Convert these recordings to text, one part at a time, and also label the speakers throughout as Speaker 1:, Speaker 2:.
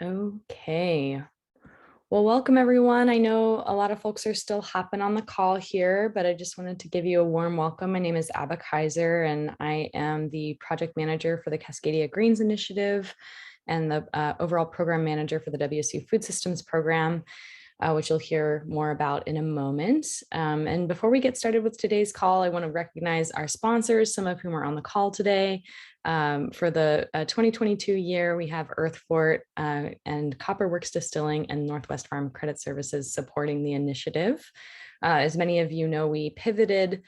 Speaker 1: Okay. Well, welcome everyone. I know a lot of folks are still hopping on the call here, but I just wanted to give you a warm welcome. My name is Abba Kaiser, and I am the project manager for the Cascadia Greens Initiative and the overall program manager for the WSU Food Systems Program, which you'll hear more about in a moment. And before we get started with today's call, I want to recognize our sponsors, some of whom are on the call today. For the 2022 year, we have Earthfort and Copperworks Distilling and Northwest Farm Credit Services supporting the initiative. As many of you know, we pivoted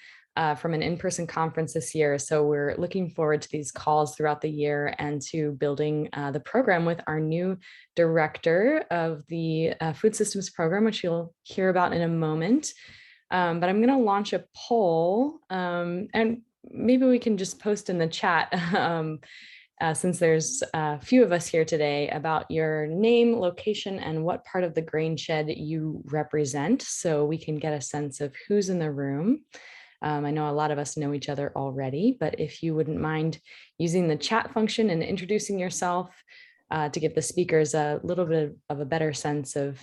Speaker 1: from an in-person conference this year, so we're looking forward to these calls throughout the year and to building the program with our new director of the Food Systems Program, which you'll hear about in a moment. But I'm going to launch a poll, and maybe we can just post in the chat since there's a few of us here today about your name, location, and what part of the grain shed you represent, so we can get a sense of who's in the room. I know a lot of us know each other already, but if you wouldn't mind using the chat function and introducing yourself to give the speakers a little bit of a better sense of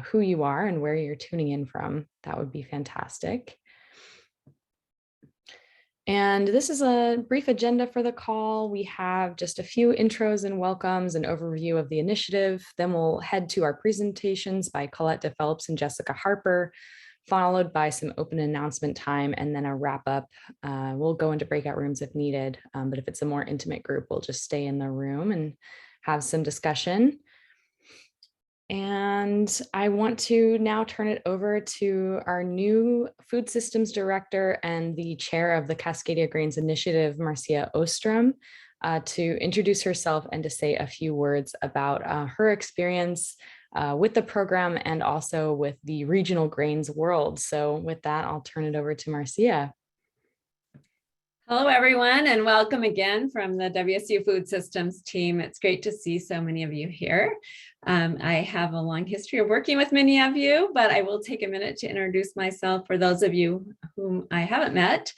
Speaker 1: who you are and where you're tuning in from, that would be fantastic. And this is a brief agenda for the call. We have just a few intros and welcomes, an overview of the initiative. Then we'll head to our presentations by Colette DePhillips and Jessica Harper, followed by some open announcement time and then a wrap up. We'll go into breakout rooms if needed, but if it's a more intimate group, we'll just stay in the room and have some discussion. And I want to now turn it over to our new Food Systems Director and the chair of the Cascadia Grains Initiative, Marcia Ostrom, to introduce herself and to say a few words about her experience with the program and also with the regional grains world. So with that, I'll turn it over to Marcia.
Speaker 2: Hello, everyone, and welcome again from the WSU Food Systems team. It's great to see so many of you here. I have a long history of working with many of you, but I will take a minute to introduce myself for those of you whom I haven't met.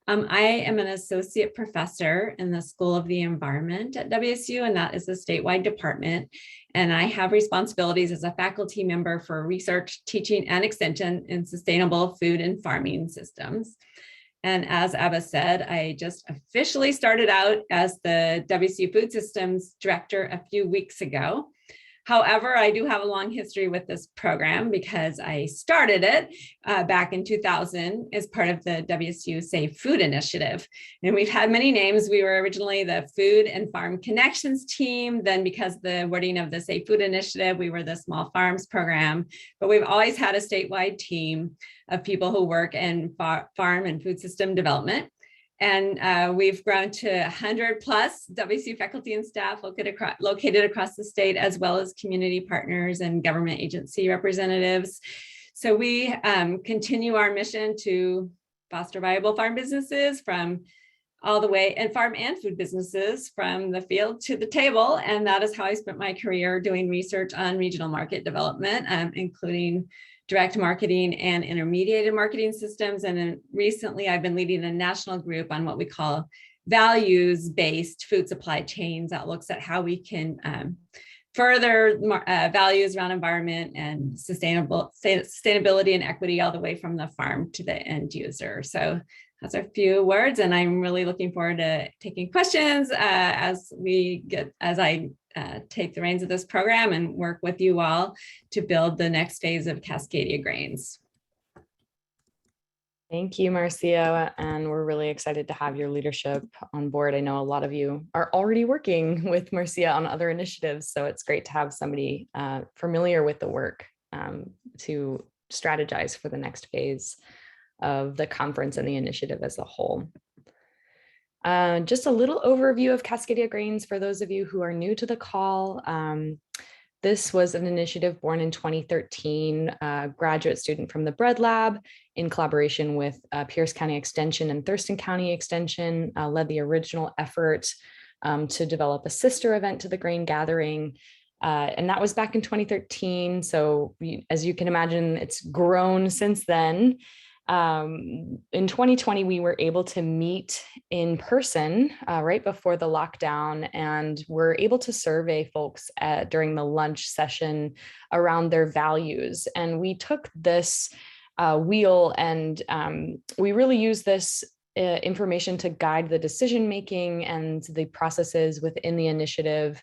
Speaker 2: I am an associate professor in the School of the Environment at WSU, and that is a statewide department. And I have responsibilities as a faculty member for research, teaching, and extension in sustainable food and farming systems. And as Abba said, I just officially started out as the WSU Food Systems Director a few weeks ago. However, I do have a long history with this program because I started it back in 2000 as part of the WSU Safe Food Initiative. And we've had many names. We were originally the Food and Farm Connections team. Then because the wording of the Safe Food Initiative, we were the Small Farms program. But we've always had a statewide team of people who work in farm and food system development. And we've grown to 100 plus WSU faculty and staff located across the state, as well as community partners and government agency representatives. So we continue our mission to foster viable farm businesses from all the way, and farm and food businesses from the field to the table. And that is how I spent my career doing research on regional market development, including direct marketing and intermediated marketing systems. And then recently I've been leading a national group on what we call values-based food supply chains that looks at how we can further values around environment and sustainability and equity all the way from the farm to the end user. So that's a few words, and I'm really looking forward to taking questions as I take the reins of this program and work with you all to build the next phase of Cascadia Grains.
Speaker 1: Thank you, Marcia, and we're really excited to have your leadership on board. I know a lot of you are already working with Marcia on other initiatives, so it's great to have somebody familiar with the work to strategize for the next phase of the conference and the initiative as a whole. Just a little overview of Cascadia Grains for those of you who are new to the call. This was an initiative born in 2013, a graduate student from the Bread Lab in collaboration with Pierce County Extension and Thurston County Extension led the original effort to develop a sister event to the grain gathering. And that was back in 2013. So as you can imagine, it's grown since then. In 2020, we were able to meet in person right before the lockdown, and we're able to survey folks during the lunch session around their values. And we took this wheel and we really use this information to guide the decision making and the processes within the initiative.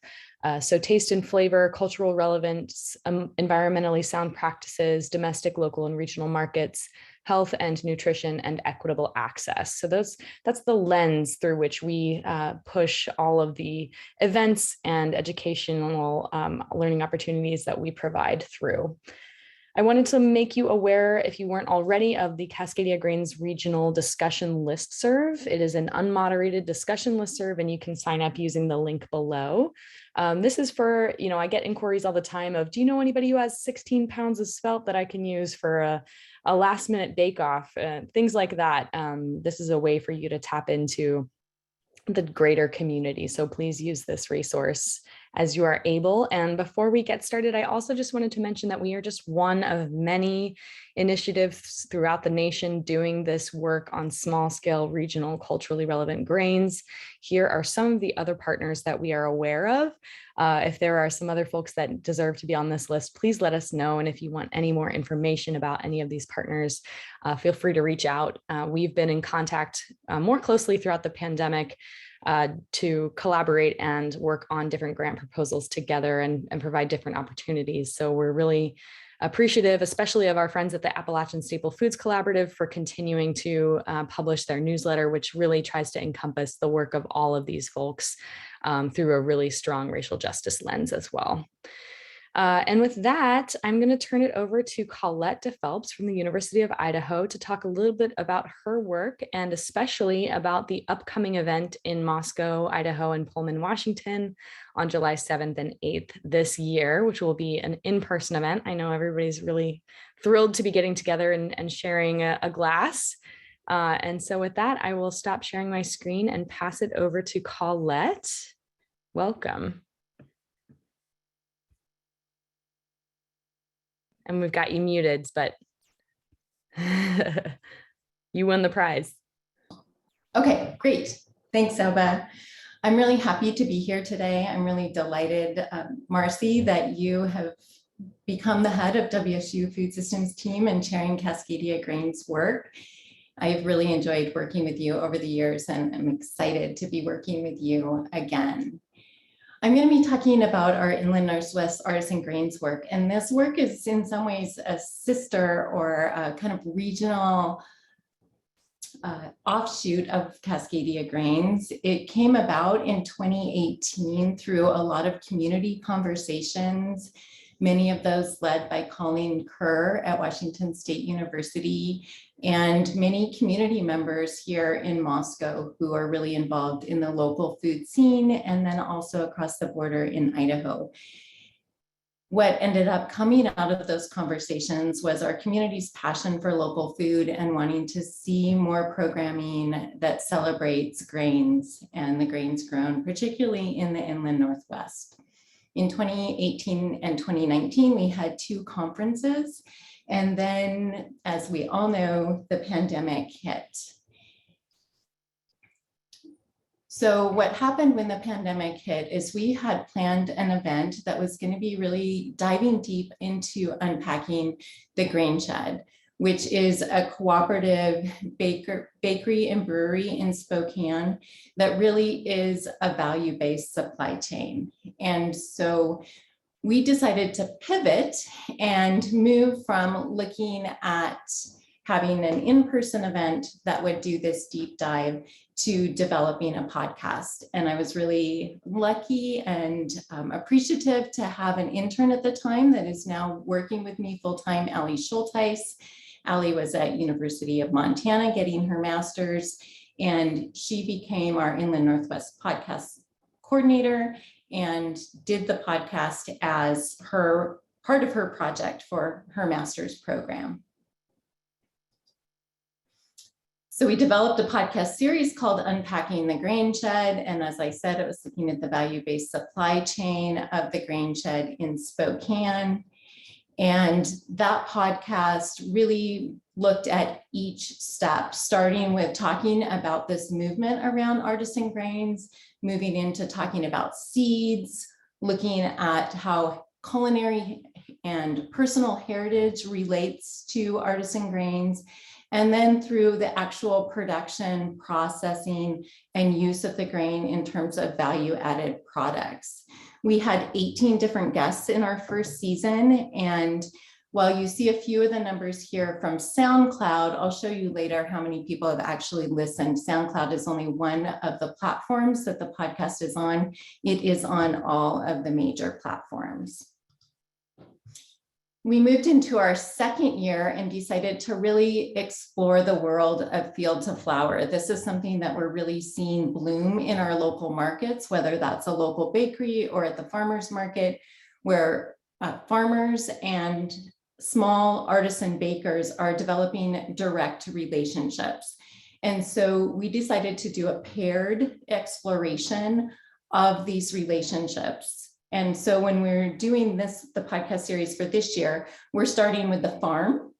Speaker 1: So taste and flavor, cultural relevance, environmentally sound practices, domestic, local, and regional markets, health and nutrition, and equitable access. So that's the lens through which we push all of the events and educational learning opportunities that we provide through. I wanted to make you aware, if you weren't already, of the Cascadia Grains Regional Discussion Listserv. It is an unmoderated discussion listserv, and you can sign up using the link below. This is for, I get inquiries all the time of, do you know anybody who has 16 pounds of spelt that I can use for a last minute bake-off, things like that. This is a way for you to tap into the greater community. So please use this resource as you are able. And before we get started, I also just wanted to mention that we are just one of many initiatives throughout the nation doing this work on small scale, regional, culturally relevant grains. Here are some of the other partners that we are aware of. If there are some other folks that deserve to be on this list, please let us know. And if you want any more information about any of these partners, feel free to reach out. We've been in contact more closely throughout the pandemic to collaborate and work on different grant proposals together and provide different opportunities. So we're really appreciative, especially of our friends at the Appalachian Staple Foods Collaborative, for continuing to publish their newsletter, which really tries to encompass the work of all of these folks through a really strong racial justice lens as well. And with that, I'm going to turn it over to Colette DePhelps from the University of Idaho to talk a little bit about her work and especially about the upcoming event in Moscow, Idaho, and Pullman, Washington on July 7th and 8th this year, which will be an in-person event. I know everybody's really thrilled to be getting together and sharing a glass. And so with that, I will stop sharing my screen and pass it over to Colette. Welcome. And we've got you muted, but you won the prize.
Speaker 3: Okay, great. Thanks, Oba. I'm really happy to be here today. I'm really delighted, Marcy, that you have become the head of WSU Food Systems team and chairing Cascadia Grains work. I've really enjoyed working with you over the years, and I'm excited to be working with you again. I'm going to be talking about our Inland Northwest Artisan Grains work, and this work is in some ways a sister or a kind of regional offshoot of Cascadia Grains. It came about in 2018 through a lot of community conversations, many of those led by Colleen Kerr at Washington State University, and many community members here in Moscow who are really involved in the local food scene, and then also across the border in Idaho. What ended up coming out of those conversations was our community's passion for local food and wanting to see more programming that celebrates grains and the grains grown, particularly in the Inland Northwest. In 2018 and 2019, we had 2 conferences. And then, as we all know, the pandemic hit. So what happened when the pandemic hit is we had planned an event that was going to be really diving deep into unpacking the Grain Shed, which is a cooperative bakery and brewery in Spokane that really is a value-based supply chain. And so we decided to pivot and move from looking at having an in-person event that would do this deep dive to developing a podcast. And I was really lucky and appreciative to have an intern at the time that is now working with me full-time, Allie Schulteis. Allie was at University of Montana getting her master's, and she became our Inland Northwest podcast coordinator and did the podcast as her part of her project for her master's program. So we developed a podcast series called Unpacking the Grain Shed. And as I said, it was looking at the value-based supply chain of the grain shed in Spokane. And that podcast really looked at each step, starting with talking about this movement around artisan grains, moving into talking about seeds, looking at how culinary and personal heritage relates to artisan grains, and then through the actual production, processing, and use of the grain in terms of value-added products. We had 18 different guests in our first season, and while you see a few of the numbers here from SoundCloud, I'll show you later how many people have actually listened. SoundCloud is only one of the platforms that the podcast is on. It is on all of the major platforms. We moved into our second year and decided to really explore the world of field to flower. This is something that we're really seeing bloom in our local markets, whether that's a local bakery or at the farmers market, where farmers and small artisan bakers are developing direct relationships. And so we decided to do a paired exploration of these relationships. And so when we're doing the podcast series for this year, we're starting with the farm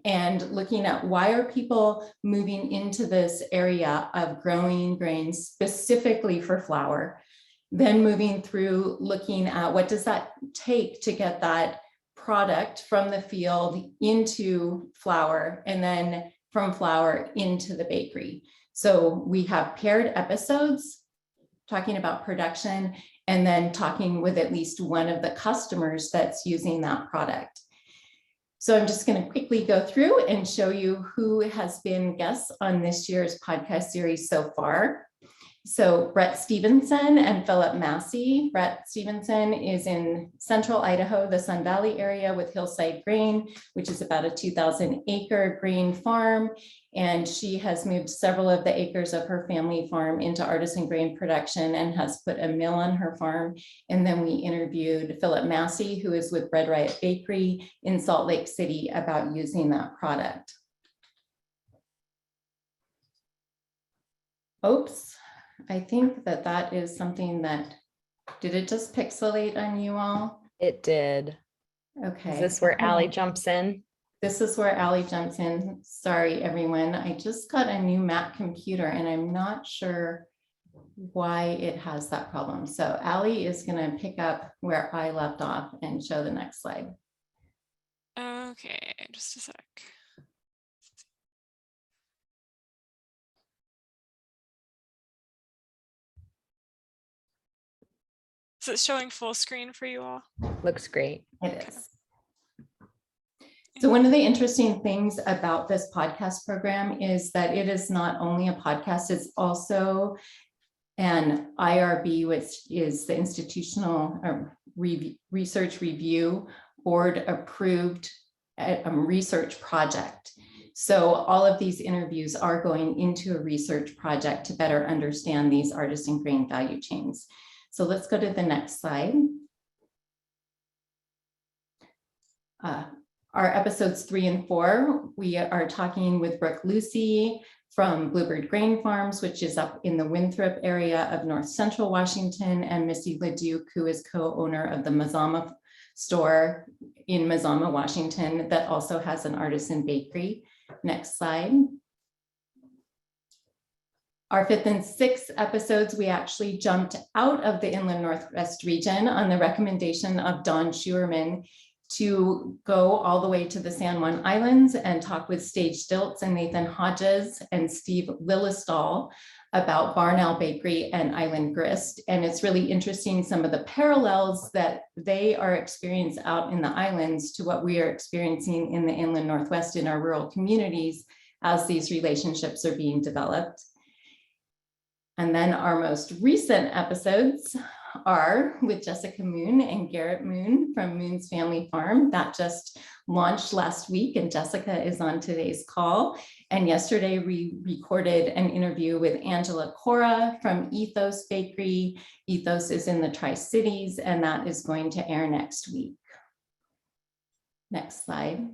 Speaker 3: and looking at why are people moving into this area of growing grains specifically for flour, then moving through looking at what does that take to get that product from the field into flour, and then from flour into the bakery. So we have paired episodes talking about production, and then talking with at least one of the customers that's using that product. So I'm just going to quickly go through and show you who has been guests on this year's podcast series so far. So Brett Stevenson and Philip Massey. Brett Stevenson is in central Idaho, the Sun Valley area, with Hillside Grain, which is about a 2,000 acre grain farm. And she has moved several of the acres of her family farm into artisan grain production and has put a mill on her farm. And then we interviewed Philip Massey, who is with Bread Riot Bakery in Salt Lake City, about using that product. Oops. I think that is something that, did it just pixelate on you all?
Speaker 1: It did.
Speaker 3: Okay.
Speaker 1: Is this where Allie jumps in?
Speaker 3: This is where Allie jumps in. Sorry, everyone. I just got a new Mac computer and I'm not sure why it has that problem. So Allie is going to pick up where I left off and show the next slide.
Speaker 4: Okay, just a sec. Is it showing full screen for you all?
Speaker 1: Looks great.
Speaker 3: It is. So one of the interesting things about this podcast program is that it is not only a podcast, it's also an IRB, which is the Institutional Research Review Board approved research project. So all of these interviews are going into a research project to better understand these artisan grain value chains. So let's go to the next slide. Our episodes 3 and 4, we are talking with Brooke Lucy from Bluebird Grain Farms, which is up in the Winthrop area of North Central Washington, and Missy LeDuc, who is co-owner of the Mazama store in Mazama, Washington, that also has an artisan bakery. Next slide. Our 5th and 6th episodes, we actually jumped out of the Inland Northwest region on the recommendation of Don Schuerman to go all the way to the San Juan Islands and talk with Stage Stilts and Nathan Hodges and Steve Lillestall about Barnell Bakery and Island Grist. And it's really interesting some of the parallels that they are experiencing out in the islands to what we are experiencing in the Inland Northwest in our rural communities as these relationships are being developed. And then our most recent episodes are with Jessica Moon and Garrett Moon from Moon's Family Farm. That just launched last week, and Jessica is on today's call. And yesterday we recorded an interview with Angela Cora from Ethos Bakery. Ethos is in the Tri-Cities, and that is going to air next week. Next slide.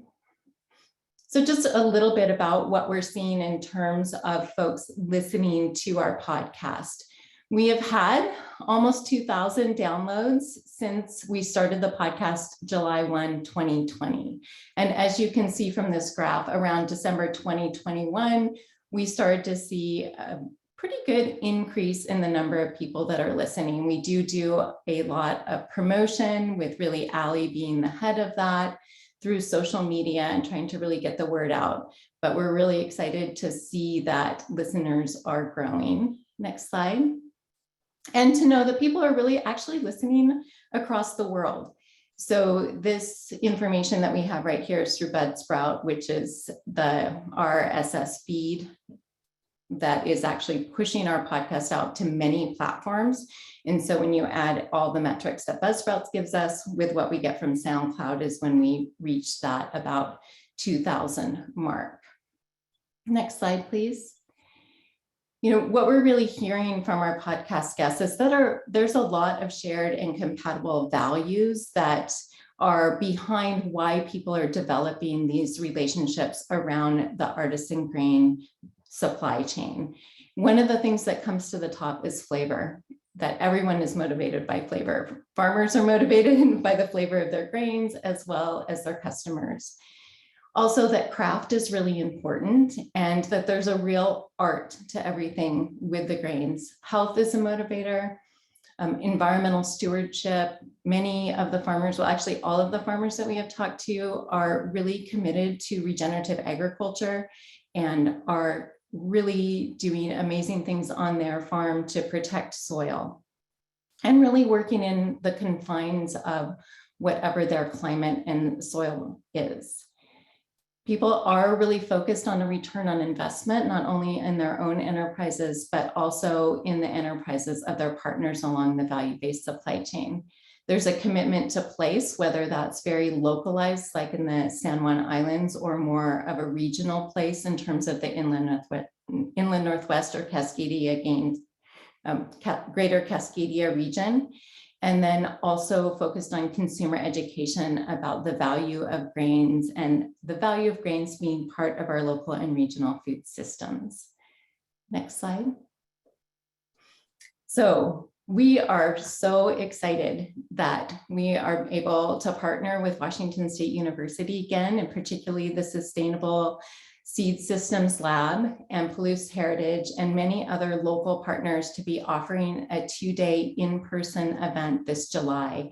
Speaker 3: So just a little bit about what we're seeing in terms of folks listening to our podcast. We have had almost 2,000 downloads since we started the podcast July 1, 2020. And as you can see from this graph, around December 2021, we started to see a pretty good increase in the number of people that are listening. We do a lot of promotion, with really Allie being the head of that, through social media and trying to really get the word out. But we're really excited to see that listeners are growing. Next slide. And to know that people are really actually listening across the world. So this information that we have right here is through Buzzsprout, which is the RSS feed that is actually pushing our podcast out to many platforms. And so when you add all the metrics that Buzzsprout gives us with what we get from SoundCloud is when we reach that about 2,000 mark. Next slide, please. You know, what we're really hearing from our podcast guests is that there's a lot of shared and compatible values that are behind why people are developing these relationships around the artisan grain supply chain. One of the things that comes to the top is flavor, that everyone is motivated by flavor. Farmers are motivated by the flavor of their grains as well as their customers. Also, that craft is really important and that there's a real art to everything with the grains. Health is a motivator, environmental stewardship. Many of the farmers, well, actually all of the farmers that we have talked to are really committed to regenerative agriculture and are really doing amazing things on their farm to protect soil and really working in the confines of whatever their climate and soil is. People are really focused on a return on investment, not only in their own enterprises, but also in the enterprises of their partners along the value-based supply chain. There's a commitment to place, whether that's very localized, like in the San Juan Islands, or more of a regional place in terms of the inland Northwest or Cascadia greater Cascadia region. And then also focused on consumer education about the value of grains and the value of grains being part of our local and regional food systems. Next slide. So we are so excited that we are able to partner with Washington State University again, and particularly the Sustainable Seed Systems Lab and Palouse Heritage and many other local partners to be offering a 2-day in-person event this July.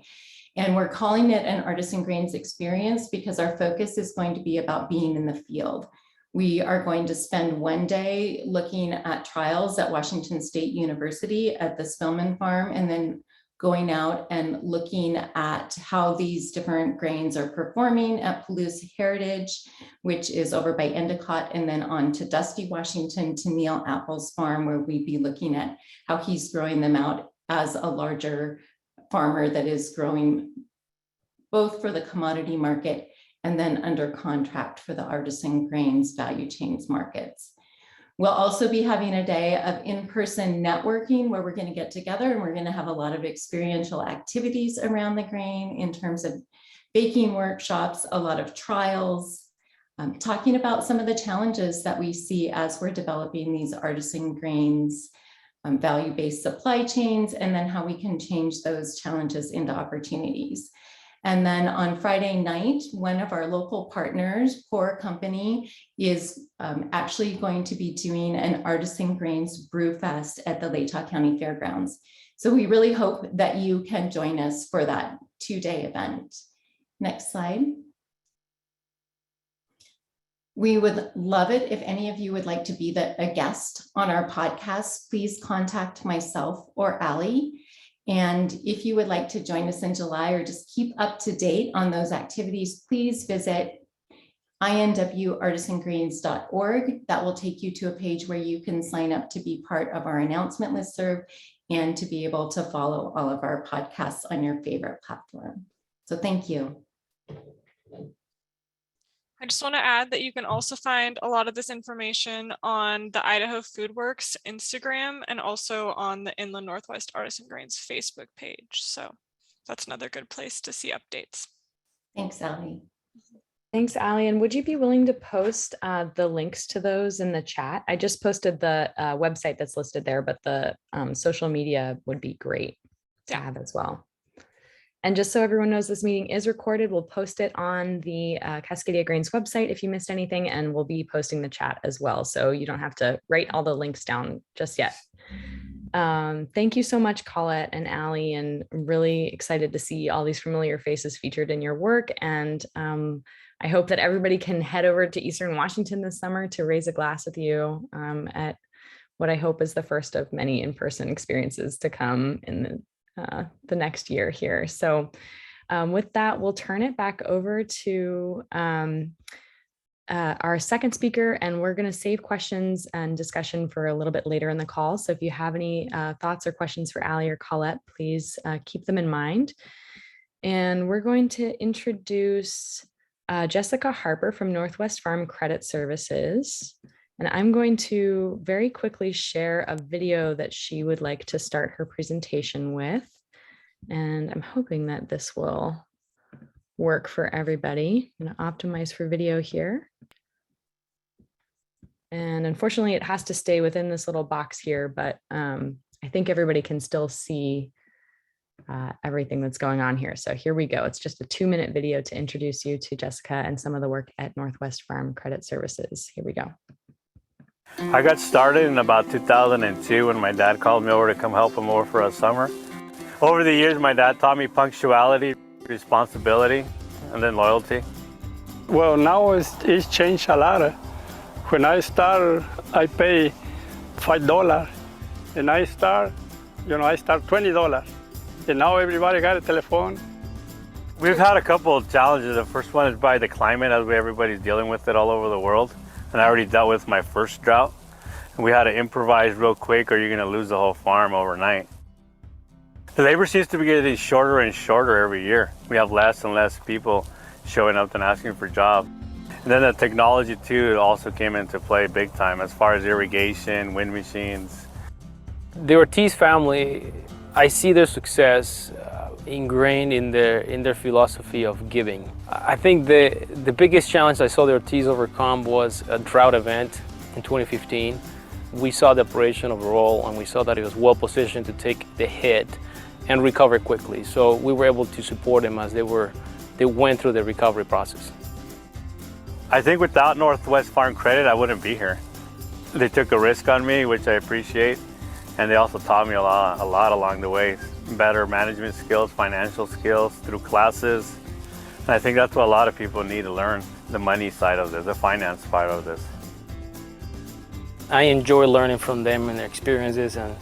Speaker 3: And we're calling it an Artisan Grains Experience because our focus is going to be about being in the field. We are going to spend 1 day looking at trials at Washington State University at the Spillman Farm, and then going out and looking at how these different grains are performing at Palouse Heritage, which is over by Endicott, and then on to Dusty, Washington, to Neil Apple's farm, where we'd be looking at how he's growing them out as a larger farmer that is growing both for the commodity market and then under contract for the artisan grains value chains markets. We'll also be having a day of in-person networking where we're going to get together and we're going to have a lot of experiential activities around the grain in terms of baking workshops, a lot of trials, talking about some of the challenges that we see as we're developing these artisan grains, value-based supply chains, and then how we can change those challenges into opportunities. And then on Friday night, one of our local partners, Core Company, is actually going to be doing an Artisan Grains Brew Fest at the Latah County Fairgrounds. So we really hope that you can join us for that 2-day event. Next slide. We would love it if any of you would like to be a guest on our podcast. Please contact myself or Allie. And if you would like to join us in July or just keep up to date on those activities, please visit inwartisangrains.org. That will take you to a page where you can sign up to be part of our announcement listserv and to be able to follow all of our podcasts on your favorite platform. So thank you.
Speaker 4: I just want to add that you can also find a lot of this information on the Idaho Foodworks Instagram and also on the Inland Northwest Artisan Grains Facebook page. So that's another good place to see updates.
Speaker 3: Thanks, Allie.
Speaker 1: Thanks, Ali. And would you be willing to post the links to those in the chat? I just posted the website that's listed there, but the social media would be great to have as well. And just so everyone knows, this meeting is recorded. We'll post it on the Cascadia Grains website if you missed anything, and we'll be posting the chat as well. So you don't have to write all the links down just yet. Thank you so much, Colette and Ali, and I'm really excited to see all these familiar faces featured in your work. And I hope that everybody can head over to Eastern Washington this summer to raise a glass with you at what I hope is the first of many in-person experiences to come in the next year here. So with that, we'll turn it back over to our second speaker, and we're going to save questions and discussion for a little bit later in the call. So if you have any thoughts or questions for Ali or Colette, please keep them in mind. And we're going to introduce Jessica Harper from Northwest Farm Credit Services. And I'm going to very quickly share a video that she would like to start her presentation with. And I'm hoping that this will work for everybody. I'm going to optimize for video here. And unfortunately, it has to stay within this little box here, but I think everybody can still see everything that's going on here. So here we go. It's just a 2-minute video to introduce you to Jessica and some of the work at Northwest Farm Credit Services. Here we go.
Speaker 5: I got started in about 2002 when my dad called me over to come help him over for a summer. Over the years, my dad taught me punctuality, responsibility, and then loyalty.
Speaker 6: Well, now it's changed a lot. When I started, I pay $5, and I start $20, and now everybody got a telephone.
Speaker 5: We've had a couple of challenges. The first one is by the climate, as everybody's dealing with it all over the world. And I already dealt with my first drought. And we had to improvise real quick or you're gonna lose the whole farm overnight. The labor seems to be getting shorter and shorter every year. We have less and less people showing up and asking for jobs. And then the technology too also came into play big time as far as irrigation, wind machines.
Speaker 7: The Ortiz family, I see their success ingrained in their philosophy of giving. I think the biggest challenge I saw the Ortiz overcome was a drought event in 2015. We saw the operation overall and we saw that it was well positioned to take the hit and recover quickly. So we were able to support them as they went through the recovery process.
Speaker 5: I think without Northwest Farm Credit, I wouldn't be here. They took a risk on me, which I appreciate. And they also taught me a lot along the way. Better management skills, financial skills through classes. And I think that's what a lot of people need to learn, the money side of this, the finance part of this.
Speaker 7: I enjoy learning from them and their experiences, and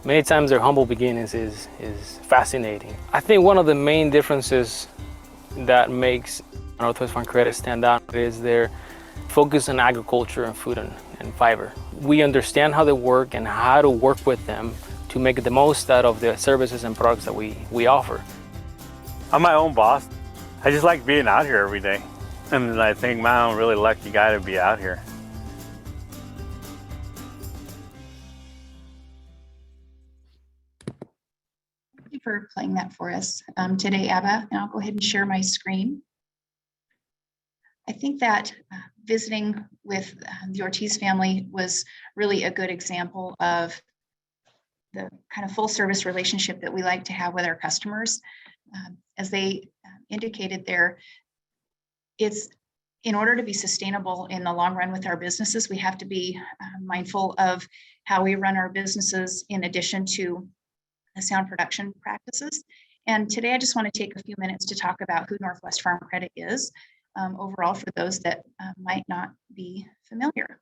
Speaker 7: many times their humble beginnings is fascinating. I think one of the main differences that makes Northwest Farm Credit stand out is their focus on agriculture and food and fiber. We understand how they work and how to work with them to make the most out of the services and products that we offer.
Speaker 5: I'm my own boss. I just like being out here every day. And I think, man, I'm a really lucky guy to be out here.
Speaker 8: Thank you for playing that for us today, Abba, and I'll go ahead and share my screen. I think that visiting with the Ortiz family was really a good example of the kind of full service relationship that we like to have with our customers. As they indicated there, it's in order to be sustainable in the long run with our businesses, we have to be mindful of how we run our businesses in addition to the sound production practices. And today I just want to take a few minutes to talk about who Northwest Farm Credit is. Overall for those that might not be familiar.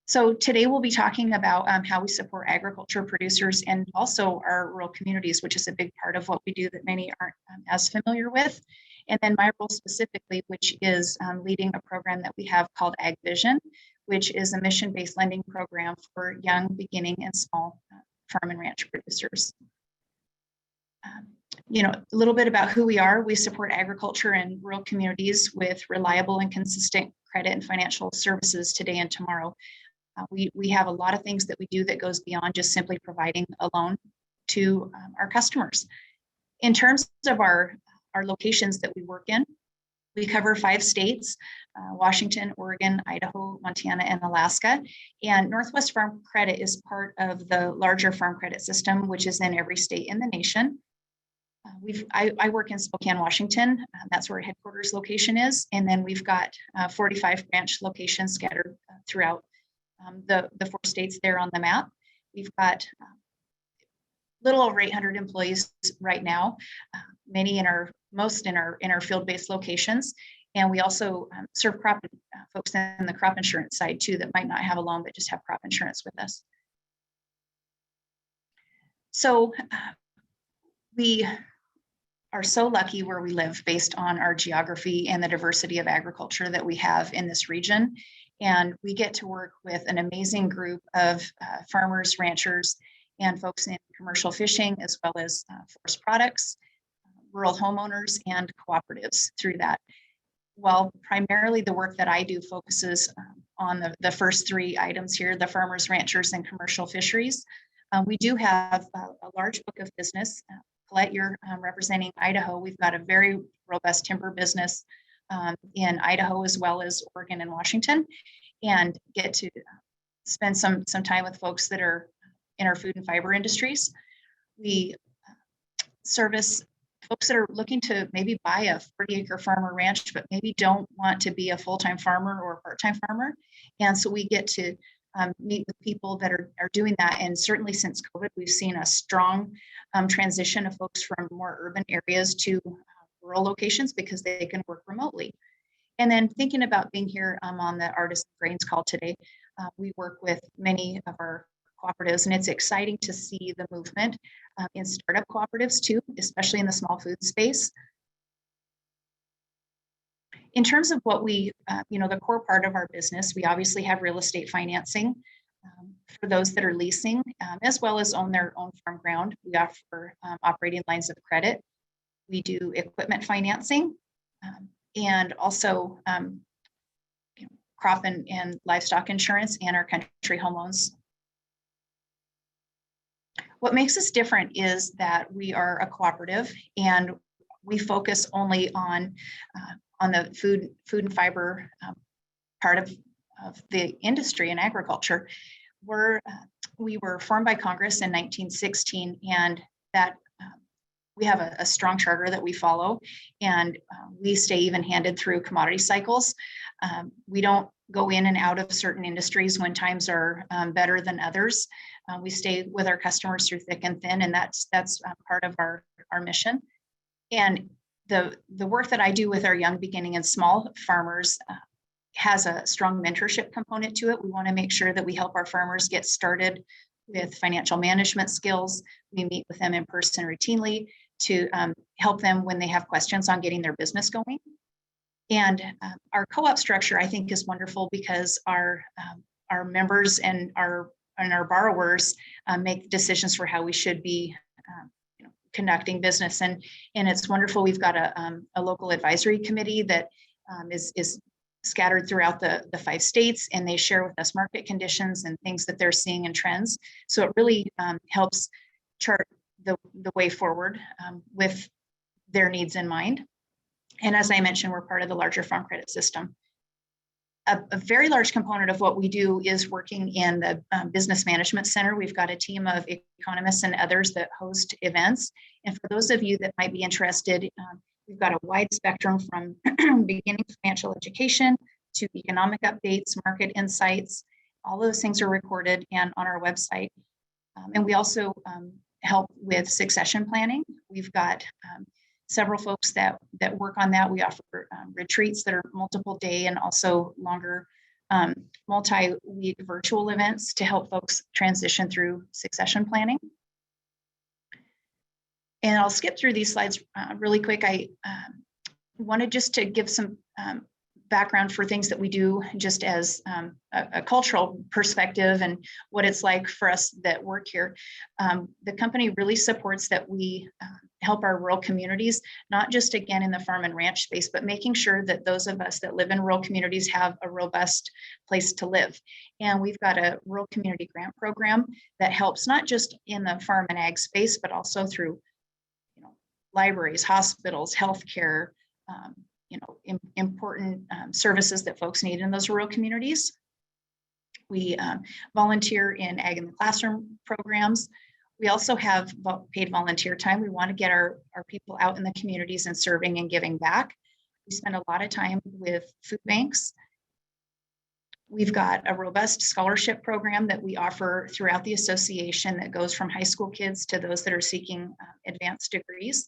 Speaker 8: So today we'll be talking about how we support agriculture producers and also our rural communities, which is a big part of what we do that many aren't as familiar with. And then my role specifically, which is leading a program that we have called Ag Vision, which is a mission-based lending program for young, beginning, and small farm and ranch producers. A little bit about who we are. We support agriculture and rural communities with reliable and consistent credit and financial services today and tomorrow. We have a lot of things that we do that goes beyond just simply providing a loan to our customers. In terms of our locations that we work in, We cover 5 states, Washington, Oregon, Idaho, Montana, and Alaska. And Northwest Farm Credit is part of the larger farm credit system, which is in every state in the nation. I work in Spokane, Washington. That's where our headquarters location is. And then we've got 45 branch locations scattered throughout the 4 states there on the map. We've got little over 800 employees right now, most in our field-based locations. And we also serve folks in the crop insurance side too that might not have a loan but just have crop insurance with us. So we are so lucky where we live based on our geography and the diversity of agriculture that we have in this region. And we get to work with an amazing group of farmers, ranchers, and folks in commercial fishing, as well as forest products, rural homeowners, and cooperatives through that. While primarily the work that I do focuses on the first 3 items here, the farmers, ranchers, and commercial fisheries, we do have a large book of business. Colette, you're representing Idaho. We've got a very robust timber business in Idaho, as well as Oregon and Washington, and get to spend some time with folks that are in our food and fiber industries. We service folks that are looking to maybe buy a 40-acre farm or ranch, but maybe don't want to be a full-time farmer or a part-time farmer. And so we get to meet with people that are doing that. And certainly since COVID, we've seen a strong transition of folks from more urban areas to rural locations because they can work remotely. And then thinking about being here on the Artisan Grains call today, we work with many of our cooperatives, and it's exciting to see the movement in startup cooperatives too, especially in the small food space. In terms of what we, the core part of our business, we obviously have real estate financing for those that are leasing, as well as own their own farm ground. We offer operating lines of credit. We do equipment financing, and also crop and livestock insurance, and our country home loans. What makes us different is that we are a cooperative, and we focus only on the food and fiber part of the industry and agriculture. We were formed by Congress in 1916, and that we have a strong charter that we follow, and we stay even-handed through commodity cycles. We don't go in and out of certain industries when times are better than others. We stay with our customers through thick and thin, and that's part of our mission. And the work that I do with our young, beginning, and small farmers has a strong mentorship component to it. We want to make sure that we help our farmers get started with financial management skills. We meet with them in person routinely to help them when they have questions on getting their business going. And our co-op structure, I think, is wonderful because our members and our borrowers make decisions for how we should be conducting business. And it's wonderful. We've got a local advisory committee that is scattered throughout the 5 states, and they share with us market conditions and things that they're seeing and trends. So it really helps chart the way forward with their needs in mind. And as I mentioned, we're part of the larger farm credit system. A very large component of what we do is working in the Business Management Center. We've got a team of economists and others that host events. And for those of you that might be interested, we've got a wide spectrum from beginning financial education to economic updates, market insights. All those things are recorded and on our website. And we also help with succession planning. We've got several folks that work on that. We offer retreats that are multiple day and also longer multi-week virtual events to help folks transition through succession planning. And I'll skip through these slides really quick. I wanted just to give some background for things that we do just as a cultural perspective and what it's like for us that work here. The company really supports that we help our rural communities, not just again in the farm and ranch space, but making sure that those of us that live in rural communities have a robust place to live. And we've got a rural community grant program that helps not just in the farm and ag space, but also through libraries, hospitals, healthcare, important services that folks need in those rural communities. We volunteer in Ag in the Classroom programs. We also have paid volunteer time. We want to get our people out in the communities and serving and giving back. We spend a lot of time with food banks. We've got a robust scholarship program that we offer throughout the association that goes from high school kids to those that are seeking advanced degrees.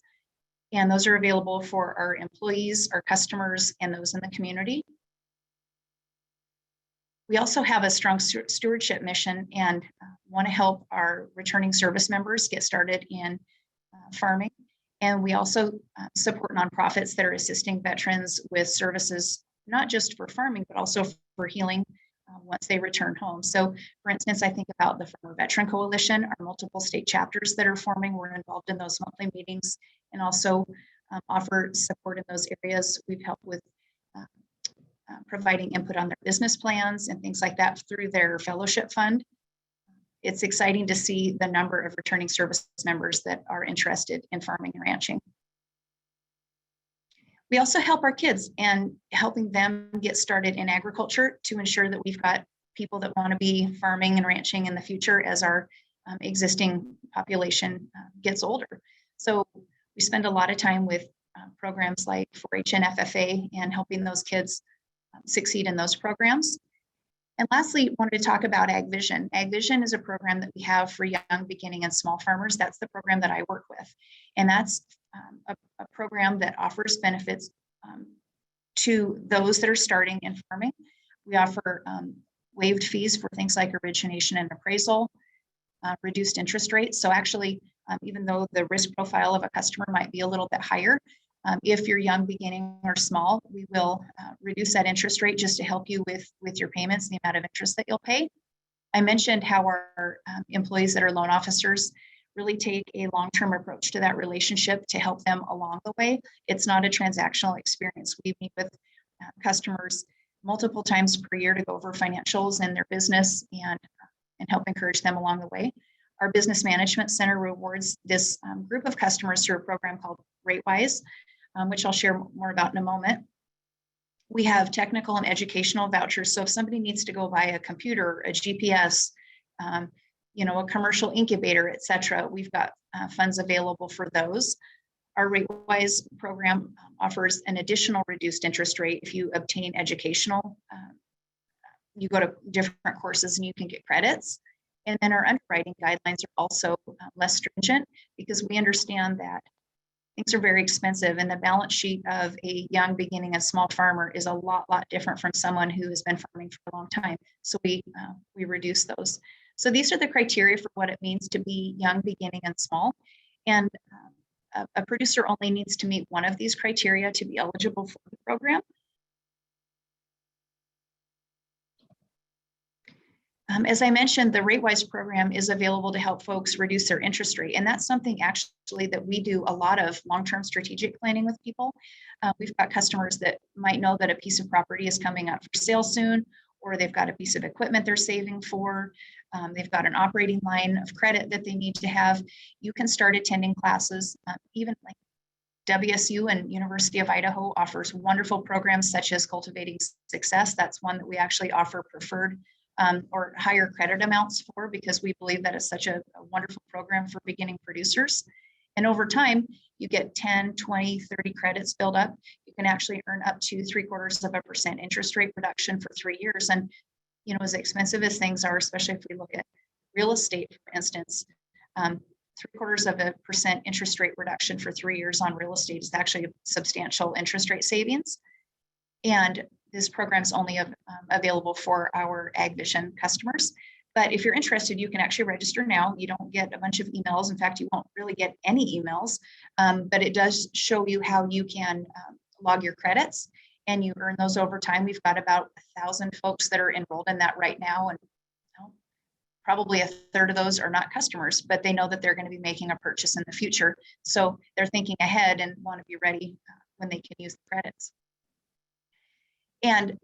Speaker 8: And those are available for our employees, our customers, and those in the community. We also have a strong stewardship mission and want to help our returning service members get started in farming. And we also support nonprofits that are assisting veterans with services, not just for farming, but also for healing once they return home. So for instance, I think about the Farmer Veteran Coalition, our multiple state chapters that are forming. We're involved in those monthly meetings and also offer support in those areas. We've helped with providing input on their business plans and things like that through their fellowship fund. It's exciting to see the number of returning service members that are interested in farming and ranching. We also help our kids and helping them get started in agriculture to ensure that we've got people that want to be farming and ranching in the future as our existing population gets older. So we spend a lot of time with programs like 4-H and FFA and helping those kids succeed in those programs. And lastly, wanted to talk about Ag Vision. Ag Vision is a program that we have for young, beginning, and small farmers. That's the program that I work with. And that's a program that offers benefits to those that are starting in farming. We offer waived fees for things like origination and appraisal, reduced interest rates. So actually, even though the risk profile of a customer might be a little bit higher, if you're young, beginning, or small, we will reduce that interest rate just to help you with your payments, the amount of interest that you'll pay. I mentioned how our employees that are loan officers really take a long-term approach to that relationship to help them along the way. It's not a transactional experience. We meet with customers multiple times per year to go over financials and their business and help encourage them along the way. Our Business Management Center rewards this group of customers through a program called RateWise, which I'll share more about in a moment. We have technical and educational vouchers. So if somebody needs to go buy a computer, a GPS, a commercial incubator, et cetera, we've got funds available for those. Our RateWise program offers an additional reduced interest rate if you obtain educational. You go to different courses and you can get credits. And then our underwriting guidelines are also less stringent because we understand that things are very expensive and the balance sheet of a young, beginning, and small farmer is a lot different from someone who has been farming for a long time. So we reduce those. So these are the criteria for what it means to be young, beginning, and small. And a producer only needs to meet one of these criteria to be eligible for the program. As I mentioned, the RateWise program is available to help folks reduce their interest rate. And that's something actually that we do a lot of long-term strategic planning with people. We've got customers that might know that a piece of property is coming up for sale soon, or they've got a piece of equipment they're saving for. They've got an operating line of credit that they need to have. You can start attending classes, even like WSU and University of Idaho offers wonderful programs such as Cultivating Success. That's one that we actually offer preferred or higher credit amounts for because we believe that it's such a wonderful program for beginning producers. And over time, you get 10, 20, 30 credits built up. You can actually earn up to 0.75% interest rate reduction for 3 years. And, as expensive as things are, especially if we look at real estate, for instance, 0.75% interest rate reduction for 3 years on real estate is actually a substantial interest rate savings. And this program is only available for our Ag Vision customers. But if you're interested, you can actually register now. You don't get a bunch of emails. In fact, you won't really get any emails, but it does show you how you can log your credits and you earn those over time. We've got about 1,000 folks that are enrolled in that right now. And probably a third of those are not customers, but they know that they're going to be making a purchase in the future. So they're thinking ahead and want to be ready when they can use the credits. And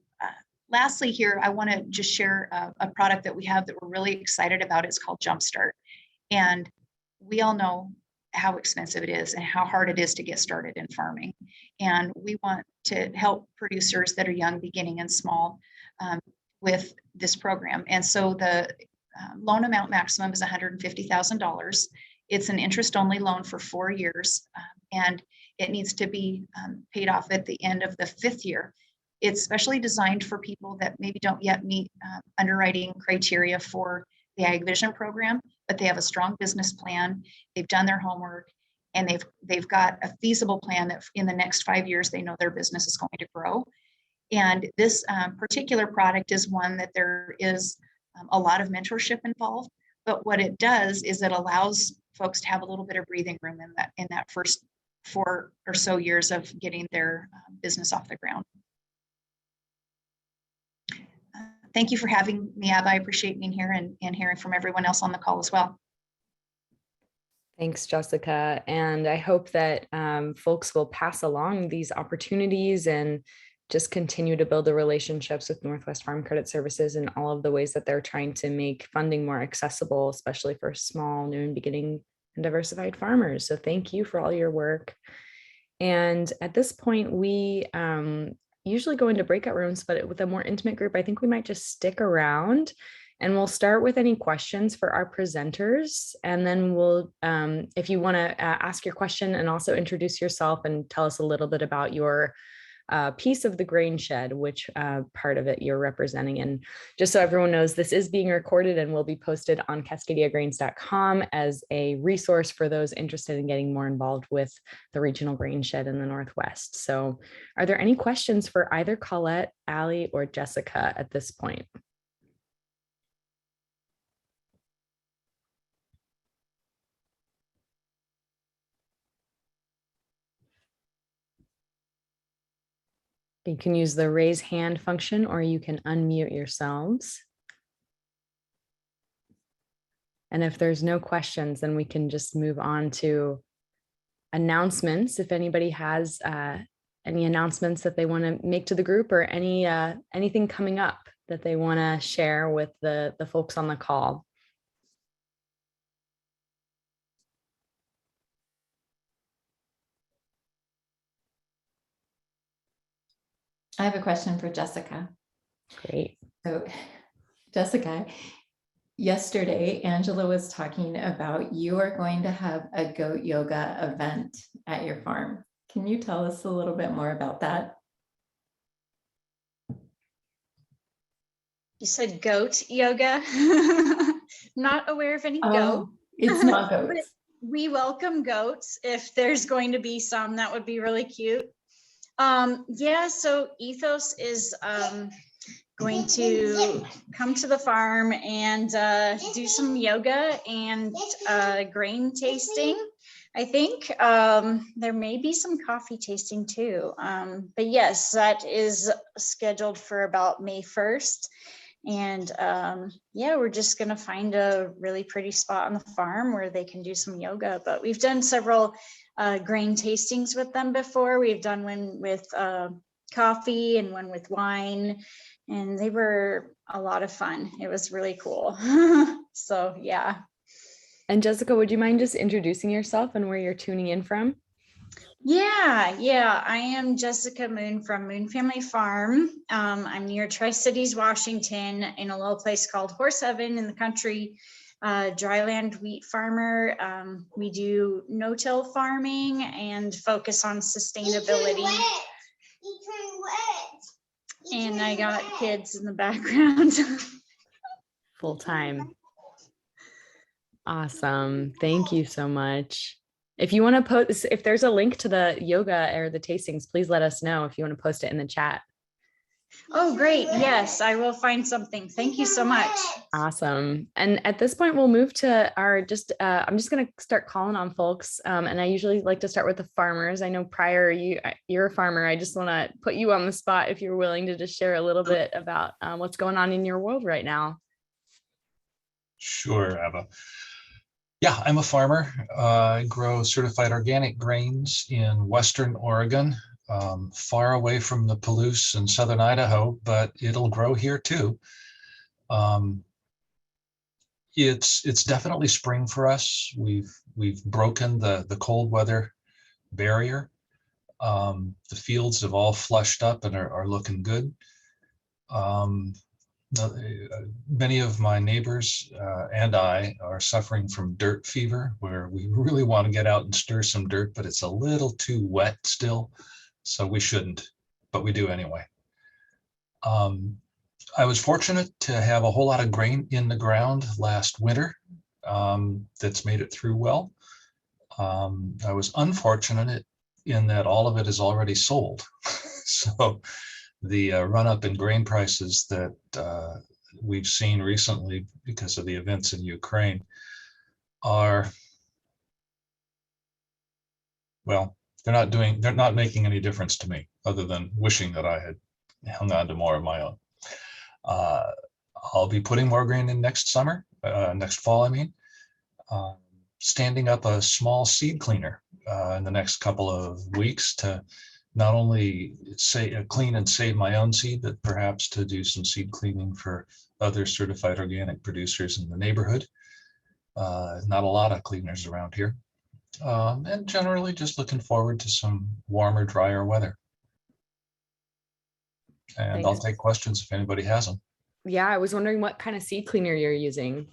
Speaker 8: lastly here, I want to just share a product that we have that we're really excited about. It's called Jumpstart. And we all know how expensive it is and how hard it is to get started in farming. And we want to help producers that are young, beginning and small with this program. And so the loan amount maximum is $150,000. It's an interest-only loan for 4 years, and it needs to be paid off at the end of the 5th year. It's specially designed for people that maybe don't yet meet underwriting criteria for the Ag Vision program, but they have a strong business plan, they've done their homework, and they've got a feasible plan that in the next 5 years, they know their business is going to grow. And this particular product is one that there is a lot of mentorship involved, but what it does is it allows folks to have a little bit of breathing room in that first 4 or so years of getting their business off the ground. Thank you for having me, Abba. I appreciate being here and hearing from everyone else on the call as well.
Speaker 1: Thanks, Jessica. And I hope that folks will pass along these opportunities and just continue to build the relationships with Northwest Farm Credit Services and all of the ways that they're trying to make funding more accessible, especially for small, new and beginning and diversified farmers. So thank you for all your work. And at this point, we usually go into breakout rooms, but with a more intimate group, I think we might just stick around and we'll start with any questions for our presenters. And then we'll, if you want to ask your question and also introduce yourself and tell us a little bit about your piece of the grain shed, which part of it you're representing. And just so everyone knows, this is being recorded and will be posted on cascadiagrains.com as a resource for those interested in getting more involved with the regional grain shed in the Northwest. So are there any questions for either Colette, Allie, or Jessica at this point? You can use the raise hand function or you can unmute yourselves. And if there's no questions, then we can just move on to announcements. If anybody has any announcements that they want to make to the group or anything coming up that they want to share with the folks on the call.
Speaker 3: I have a question for Jessica.
Speaker 1: Great.
Speaker 3: So Jessica, yesterday, Angela was talking about you are going to have a goat yoga event at your farm. Can you tell us a little bit more about that?
Speaker 9: You said goat yoga. Not aware of any goat.
Speaker 3: It's not goats.
Speaker 9: We welcome goats. If there's going to be some, that would be really cute. Yeah, so Ethos is going to come to the farm and do some yoga and grain tasting. I think there may be some coffee tasting too. But yes, that is scheduled for about May 1st. And yeah, we're just going to find a really pretty spot on the farm where they can do some yoga. But we've done several grain tastings with them before. We've done one with coffee and one with wine, and they were a lot of fun. It was really cool. So yeah.
Speaker 1: And Jessica, would you mind just introducing yourself and where you're tuning in from?
Speaker 9: Yeah. I am Jessica Moon from Moon Family Farm. I'm near Tri-Cities, Washington, in a little place called Horse Heaven in the country. Dryland wheat farmer. We do no-till farming and focus on sustainability. And I got kids in the background.
Speaker 1: Full time. Awesome. Thank you so much. If you want to post, if there's a link to the yoga or the tastings, please let us know if you want to post it in the chat.
Speaker 9: Oh, great. Yes, I will find something. Thank you so much.
Speaker 1: Awesome. And at this point, we'll move to our I'm just going to start calling on folks. And I usually like to start with the farmers. I know Prior, you're a farmer. I just want to put you on the spot if you're willing to just share a little bit about what's going on in your world right now.
Speaker 10: Sure, Abba. Yeah, I'm a farmer. I grow certified organic grains in Western Oregon, far away from the Palouse and Southern Idaho, but it'll grow here too. It's definitely spring for us. We've broken the cold weather barrier. The fields have all flushed up and are looking good. Many of my neighbors and I are suffering from dirt fever, where we really want to get out and stir some dirt, but it's a little too wet still, so we shouldn't, but we do anyway. I was fortunate to have a whole lot of grain in the ground last winter that's made it through well. I was unfortunate in that all of it is already sold. So the run up in grain prices that we've seen recently because of the events in Ukraine are, well, they're not making any difference to me, other than wishing that I had hung on to more of my own. I'll be putting more grain in next fall, I mean. Standing up a small seed cleaner in the next couple of weeks to not only clean and save my own seed, but perhaps to do some seed cleaning for other certified organic producers in the neighborhood. Not a lot of cleaners around here. And generally just looking forward to some warmer, drier weather. And I'll take questions if anybody has them.
Speaker 1: Yeah, I was wondering what kind of seed cleaner you're using.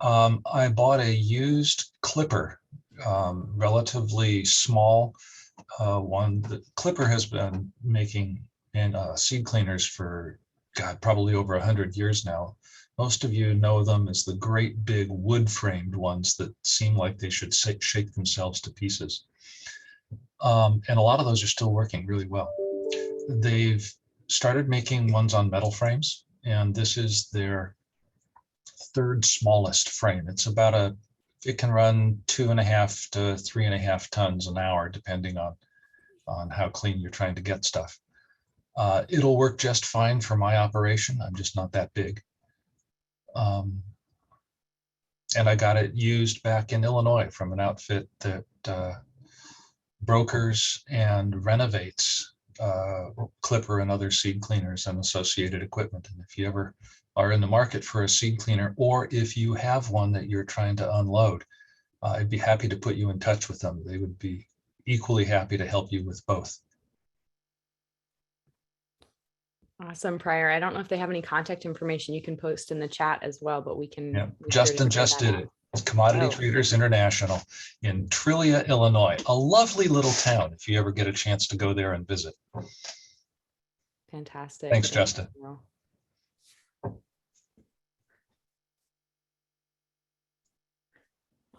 Speaker 10: I bought a used clipper, relatively small one. The clipper has been making seed cleaners for, God, probably over 100 years now. Most of you know them as the great big wood framed ones that seem like they should shake themselves to pieces. And a lot of those are still working really well. They've started making ones on metal frames, and this is their third smallest frame. It's it can run 2.5 to 3.5 tons an hour, depending on how clean you're trying to get stuff. It'll work just fine for my operation. I'm just not that big. And I got it used back in Illinois from an outfit that brokers and renovates clipper and other seed cleaners and associated equipment. And if you ever are in the market for a seed cleaner, or if you have one that you're trying to unload, I'd be happy to put you in touch with them. They would be equally happy to help you with both.
Speaker 1: Awesome, Pryor. I don't know if they have any contact information you can post in the chat as well, but we can.
Speaker 10: Yeah, Justin just did it. It's Commodity Traders International in Trillia, Illinois, a lovely little town if you ever get a chance to go there and visit.
Speaker 1: Fantastic.
Speaker 10: Thanks, Justin.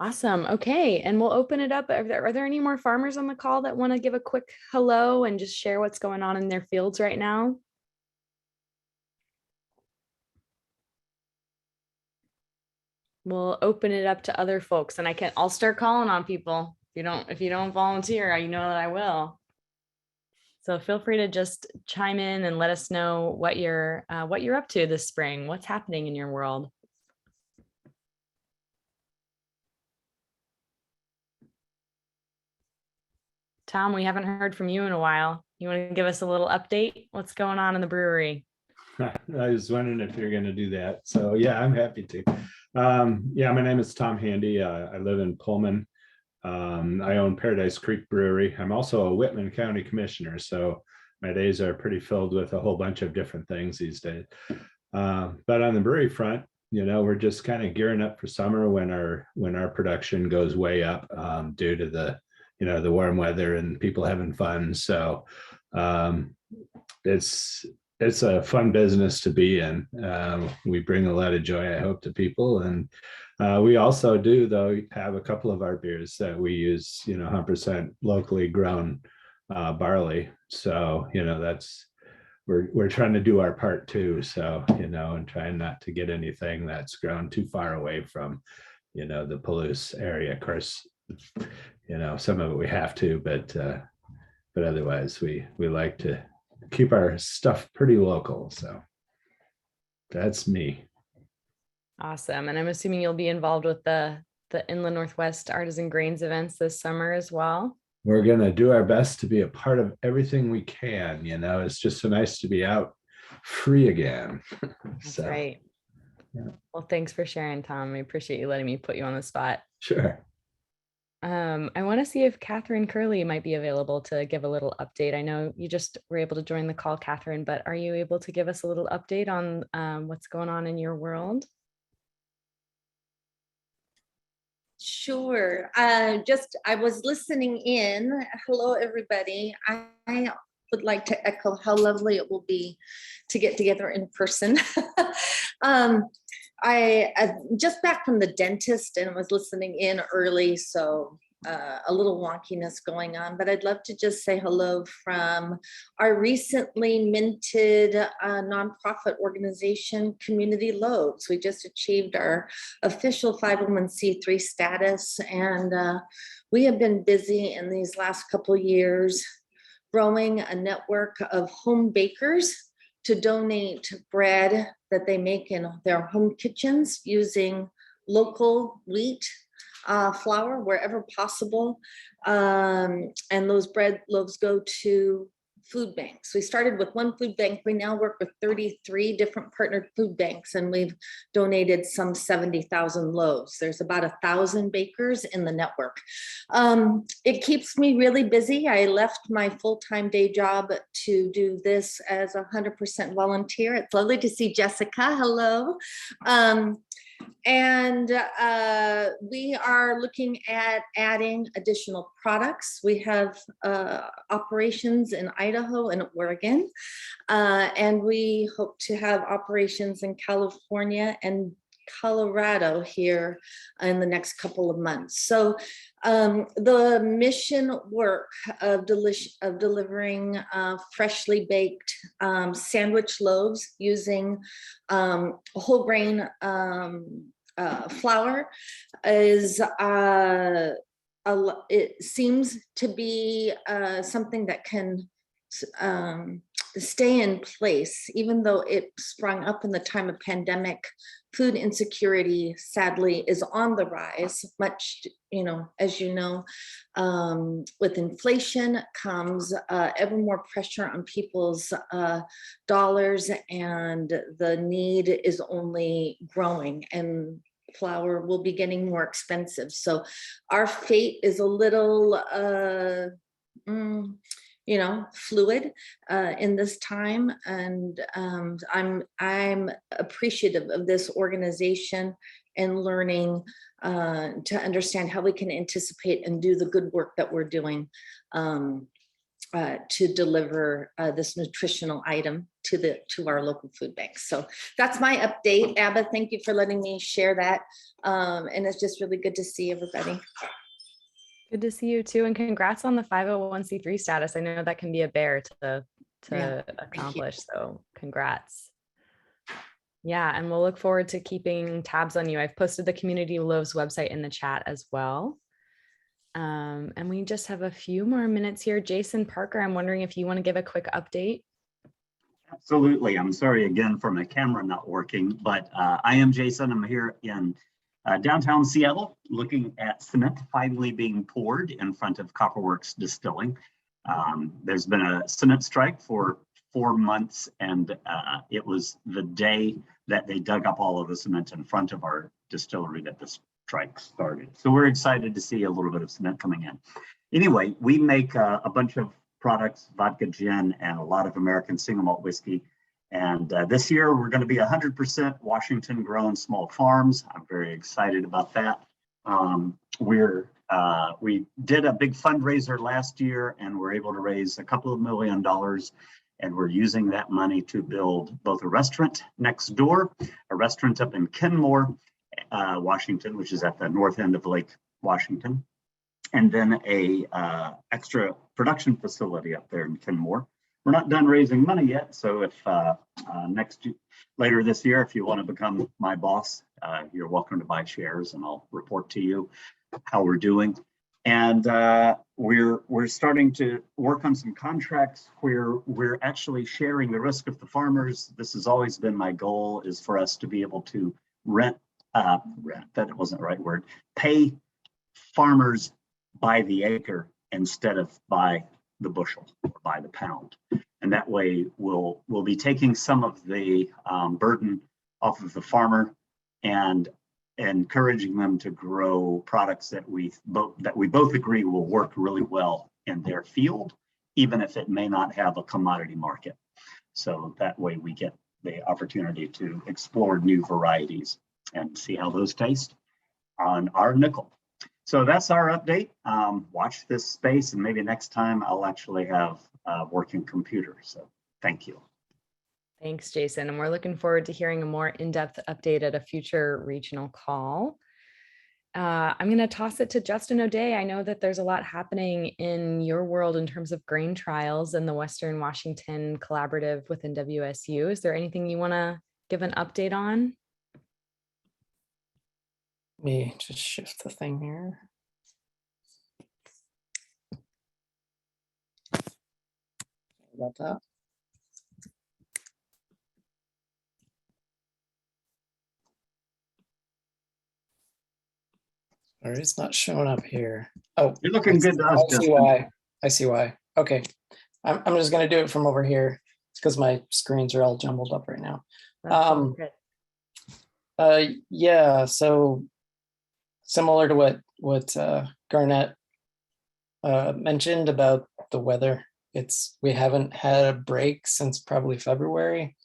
Speaker 1: Awesome. Okay. And we'll open it up. Are there any more farmers on the call that want to give a quick hello and just share what's going on in their fields right now? We'll open it up to other folks, and I'll start calling on people. If you don't volunteer, you know that I will. So feel free to just chime in and let us know what you're up to this spring. What's happening in your world? Tom, we haven't heard from you in a while. You want to give us a little update? What's going on in the brewery?
Speaker 11: I was wondering if you're going to do that. So yeah, I'm happy to. Yeah, my name is Tom Handy. I live in Pullman. I own Paradise Creek Brewery. I'm also a Whitman County Commissioner, so my days are pretty filled with a whole bunch of different things these days. But on the brewery front, we're just kind of gearing up for summer when our production goes way up due to the warm weather and people having fun. So it's a fun business to be in. We bring a lot of joy, I hope, to people. And we also do, though, have a couple of our beers that we use, 100% locally grown barley. So, we're trying to do our part too. So, and trying not to get anything that's grown too far away from, the Palouse area. Of course, some of it we have to, but otherwise we like to keep our stuff pretty local. So that's me.
Speaker 1: Awesome. And I'm assuming you'll be involved with the Inland Northwest Artisan Grains events this summer as well.
Speaker 11: We're going to do our best to be a part of everything we can. It's just so nice to be out free again.
Speaker 1: That's right. Well, thanks for sharing, Tom. I appreciate you letting me put you on the spot.
Speaker 11: Sure.
Speaker 1: I want to see if Catherine Curley might be available to give a little update. I know you just were able to join the call, Catherine, but are you able to give us a little update on what's going on in your world?
Speaker 12: Sure. I was listening in. Hello, everybody. I would like to echo how lovely it will be to get together in person. I just back from the dentist and was listening in early, so a little wonkiness going on, but I'd love to just say hello from our recently minted nonprofit organization, Community Loaves. We just achieved our official 501c3 status, and we have been busy in these last couple of years growing a network of home bakers to donate bread that they make in their home kitchens using local wheat flour wherever possible. And those bread loaves go to food banks. We started with one food bank. We now work with 33 different partnered food banks, and we've donated some 70,000 loaves. There's about 1,000 bakers in the network. It keeps me really busy. I left my full-time day job to do this as 100% volunteer. It's lovely to see Jessica. Hello. And we are looking at adding additional products. We have operations in Idaho and Oregon, and we hope to have operations in California and Colorado here in the next couple of months. So the mission work of delivering freshly baked sandwich loaves using whole grain flour is it seems to be something that can stay in place, even though it sprung up in the time of pandemic. Food insecurity, sadly, is on the rise. Much, as you know, with inflation comes ever more pressure on people's dollars, and the need is only growing, and flour will be getting more expensive. So our fate is a little fluid in this time, and I'm appreciative of this organization and learning to understand how we can anticipate and do the good work that we're doing to deliver this nutritional item to our local food banks. So that's my update. Abba, thank you for letting me share that, and it's just really good to see everybody.
Speaker 1: Good to see you too, and congrats on the 501c3 status. I know that can be a bear to accomplish, so congrats. Yeah, and we'll look forward to keeping tabs on you. I've posted the Community Loaves website in the chat as well. And we just have a few more minutes here. Jason Parker, I'm wondering if you want to give a quick update.
Speaker 13: Absolutely. I'm sorry again for my camera not working, but I am Jason. I'm here in downtown Seattle, looking at cement finally being poured in front of Copperworks Distilling. There's been a cement strike for 4 months, and it was the day that they dug up all of the cement in front of our distillery that the strike started. So we're excited to see a little bit of cement coming in. Anyway, we make a bunch of products, vodka, gin, and a lot of American single malt whiskey. And this year, we're going to be 100% Washington grown small farms. I'm very excited about that. We did a big fundraiser last year, and we're able to raise a couple of $2 million. And we're using that money to build both a restaurant next door, a restaurant up in Kenmore, Washington, which is at the north end of Lake Washington, and then a extra production facility up there in Kenmore. We're not done raising money yet, so if later this year, if you want to become my boss, you're welcome to buy shares, and I'll report to you how we're doing. And we're starting to work on some contracts where we're actually sharing the risk with the farmers. This has always been my goal, is for us to be able to pay farmers by the acre instead of by the bushel or by the pound. And that way we'll be taking some of the burden off of the farmer and encouraging them to grow products that we both agree will work really well in their field, even if it may not have a commodity market. So that way we get the opportunity to explore new varieties and see how those taste on our nickel. So that's our update. Watch this space, and maybe next time I'll actually have a working computer. So thank you.
Speaker 1: Thanks, Jason. And we're looking forward to hearing a more in-depth update at a future regional call. I'm going to toss it to Justin O'Day. I know that there's a lot happening in your world in terms of grain trials and the Western Washington Collaborative within WSU. Is there anything you want to give an update on?
Speaker 14: Let me just shift the thing here. Sorry about that. Sorry, it's not showing up here. Oh,
Speaker 13: you're looking good to us.
Speaker 14: I see why. I see why. Okay, I'm just going to do it from over here. It's because my screens are all jumbled up right now. Yeah, so similar to what Garnett mentioned about the weather, we haven't had a break since probably February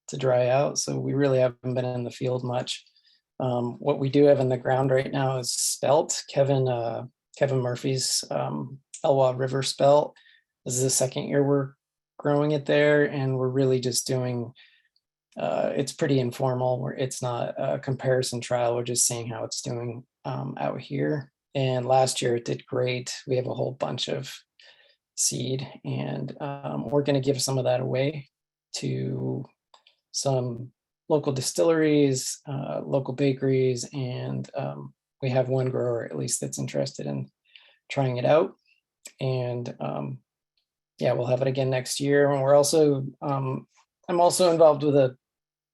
Speaker 14: to dry out, so we really haven't been in the field much. What we do have in the ground right now is spelt. Kevin Murphy's Elwha River spelt. This is the second year we're growing it there, and we're really just doing, it's pretty informal, where it's not a comparison trial. We're just seeing how it's doing out here. And last year it did great. We have a whole bunch of seed, and we're going to give some of that away to some local distilleries, local bakeries, and we have one grower at least that's interested in trying it out. And yeah, we'll have it again next year. And we're also, I'm also involved with a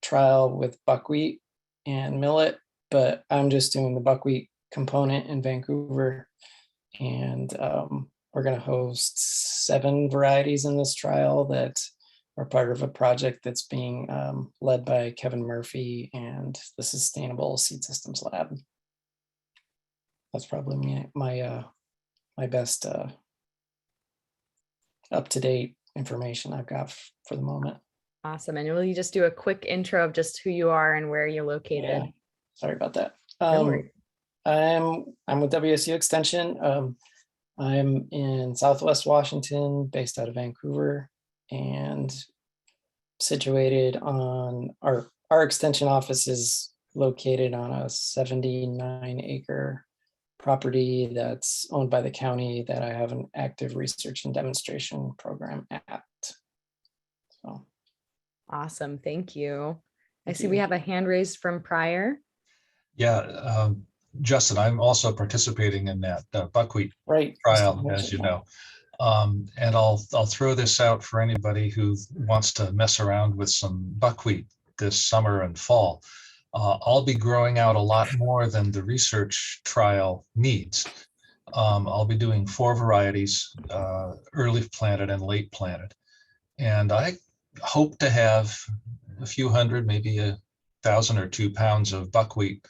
Speaker 14: trial with buckwheat and millet, but I'm just doing the buckwheat component in Vancouver. And we're going to host 7 varieties in this trial that are part of a project that's being led by Kevin Murphy and the Sustainable Seed Systems Lab. That's probably my best up-to-date information I've got for the moment.
Speaker 1: Awesome. And will you just do a quick intro of just who you are and where you're located?
Speaker 14: Yeah. Sorry about that.
Speaker 1: No worries.
Speaker 14: I'm with WSU Extension. I'm in Southwest Washington, based out of Vancouver, and situated on our extension office is located on a 79-acre property that's owned by the county that I have an active research and demonstration program at. So
Speaker 1: awesome. Thank you. I see we have a hand raised from Pryor.
Speaker 10: Yeah, Justin, I'm also participating in that buckwheat trial, as you know. And I'll throw this out for anybody who wants to mess around with some buckwheat this summer and fall. I'll be growing out a lot more than the research trial needs. I'll be doing 4 varieties, early planted and late planted. And I hope to have a few hundred, maybe 1,000 or 2 pounds of buckwheat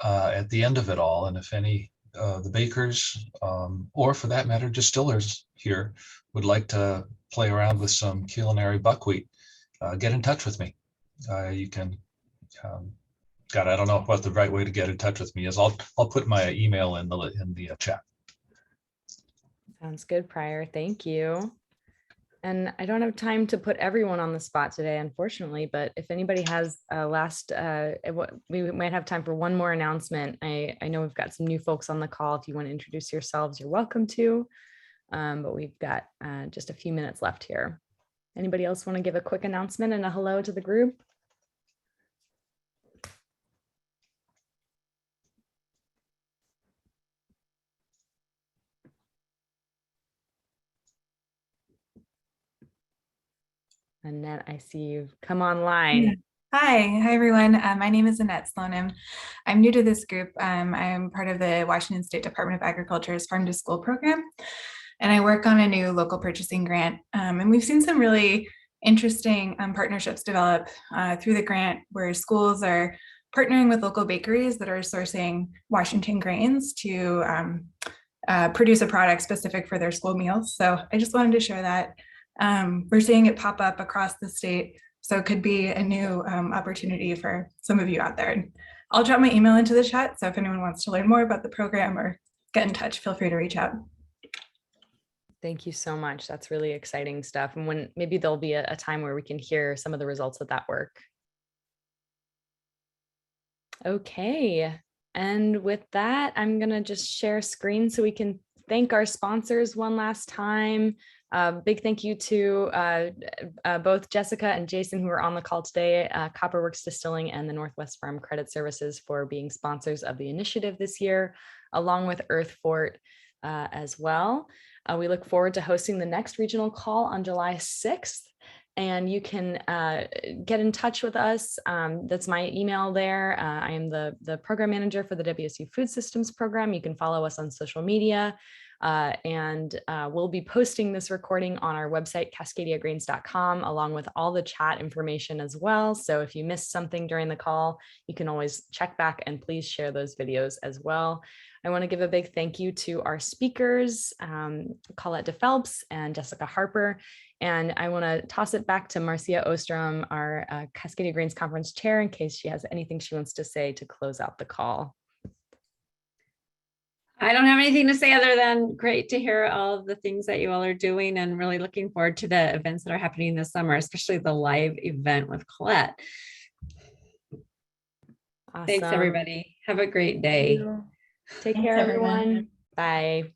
Speaker 10: at the end of it all. And if any the bakers, or for that matter, distillers here would like to play around with some culinary buckwheat, get in touch with me. You can, God, I don't know what the right way to get in touch with me is. I'll put my email in the chat.
Speaker 1: Sounds good, Pryor. Thank you. And I don't have time to put everyone on the spot today, unfortunately, but if anybody has a last, we might have time for one more announcement. I know we've got some new folks on the call. If you want to introduce yourselves, you're welcome to, but we've got just a few minutes left here. Anybody else want to give a quick announcement and a hello to the group? Annette, I see you've come online.
Speaker 15: Hi everyone. My name is Annette Slonim. I'm new to this group. I'm part of the Washington State Department of Agriculture's Farm to School program, and I work on a new local purchasing grant. And we've seen some really interesting partnerships develop through the grant, where schools are partnering with local bakeries that are sourcing Washington grains to produce a product specific for their school meals. So I just wanted to share that. We're seeing it pop up across the state, so it could be a new opportunity for some of you out there. And I'll drop my email into the chat, so if anyone wants to learn more about the program or get in touch, feel free to reach out.
Speaker 1: Thank you so much. That's really exciting stuff. And when maybe there'll be a time where we can hear some of the results of that work. Okay. And with that, I'm going to just share screen so we can thank our sponsors one last time. Big thank you to both Jessica and Jason who are on the call today, Copperworks Distilling and the Northwest Farm Credit Services for being sponsors of the initiative this year, along with Earth Fort as well. We look forward to hosting the next regional call on July 6th. And you can get in touch with us. That's my email there. I am the program manager for the WSU Food Systems program. You can follow us on social media. And we'll be posting this recording on our website, cascadiagrains.com, along with all the chat information as well. So if you missed something during the call, you can always check back and please share those videos as well. I want to give a big thank you to our speakers, Colette DePhelps and Jessica Harper. And I want to toss it back to Marcia Ostrom, our Cascadia Grains Conference Chair, in case she has anything she wants to say to close out the call.
Speaker 2: I don't have anything to say other than great to hear all of the things that you all are doing and really looking forward to the events that are happening this summer, especially the live event with Colette.
Speaker 1: Awesome.
Speaker 2: Thanks, everybody. Have a great day.
Speaker 1: Take care, everyone. Bye.